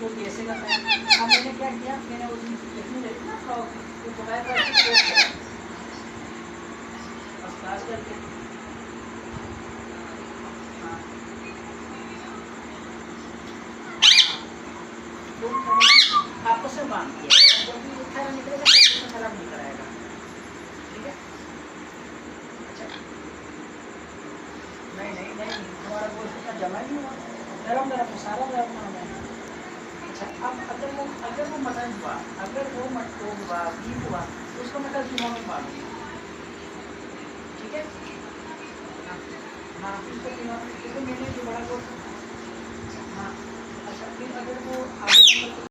बोलती ऐसे करना है। अब मैंने क्या किया, मैंने उस इतनी देर ना तो पकाया था खास करके। हाँ आपको से बांध दिया, जब भी खराब निकलेगा तो उसमें खराब नहीं कराएगा। ठीक है, अच्छा नहीं नहीं नहीं, हमारा गोश्त इतना जमा ही नहीं हुआ, गरम गरम सारा गरम होना है। अच्छा अब अगर वो मटन हुआ, अगर वो हुआ बीफ हुआ तो उसको मैं कल जुम्मा में मारूंगी। ठीक है, हाँ हाँ उसको क्योंकि मैंने जो बड़ा गोश्त, हाँ अच्छा फिर अगर वो आगे